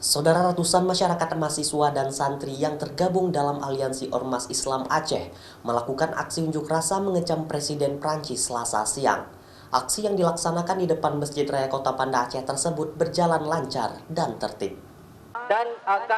Saudara, ratusan masyarakat mahasiswa dan santri yang tergabung dalam Aliansi Ormas Islam Aceh melakukan aksi unjuk rasa mengecam Presiden Prancis Selasa siang. Aksi yang dilaksanakan di depan Masjid Raya Kota Banda Aceh tersebut berjalan lancar dan tertib.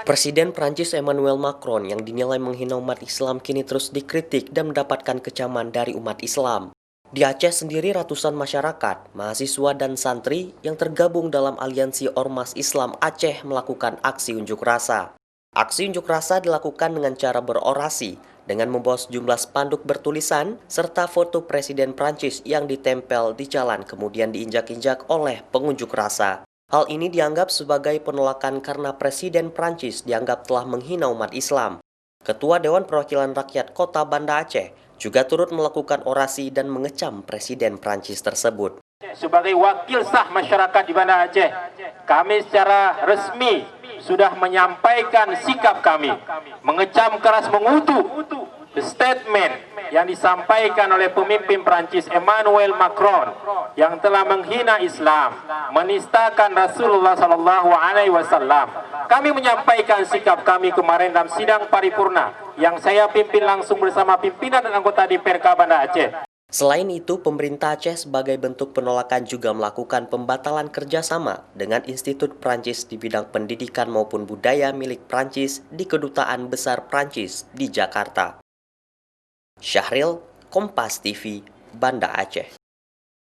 Presiden Prancis Emmanuel Macron yang dinilai menghina umat Islam kini terus dikritik dan mendapatkan kecaman dari umat Islam. Di Aceh sendiri ratusan masyarakat, mahasiswa dan santri yang tergabung dalam Aliansi Ormas Islam Aceh melakukan aksi unjuk rasa. Aksi unjuk rasa dilakukan dengan cara berorasi, dengan membawa sejumlah spanduk bertulisan, serta foto Presiden Prancis yang ditempel di jalan kemudian diinjak-injak oleh pengunjuk rasa. Hal ini dianggap sebagai penolakan karena Presiden Prancis dianggap telah menghina umat Islam. Ketua Dewan Perwakilan Rakyat Kota Banda Aceh juga turut melakukan orasi dan mengecam Presiden Prancis tersebut. Sebagai wakil sah masyarakat di Banda Aceh, kami secara resmi sudah menyampaikan sikap kami, mengecam keras mengutuk statement yang disampaikan oleh pemimpin Prancis Emmanuel Macron yang telah menghina Islam, menistakan Rasulullah SAW. Kami menyampaikan sikap kami kemarin dalam sidang paripurna yang saya pimpin langsung bersama pimpinan dan anggota DPRK Banda Aceh. Selain itu, pemerintah Aceh sebagai bentuk penolakan juga melakukan pembatalan kerjasama dengan Institut Prancis di bidang pendidikan maupun budaya milik Prancis di Kedutaan Besar Prancis di Jakarta. Syahril, Kompas TV, Banda Aceh.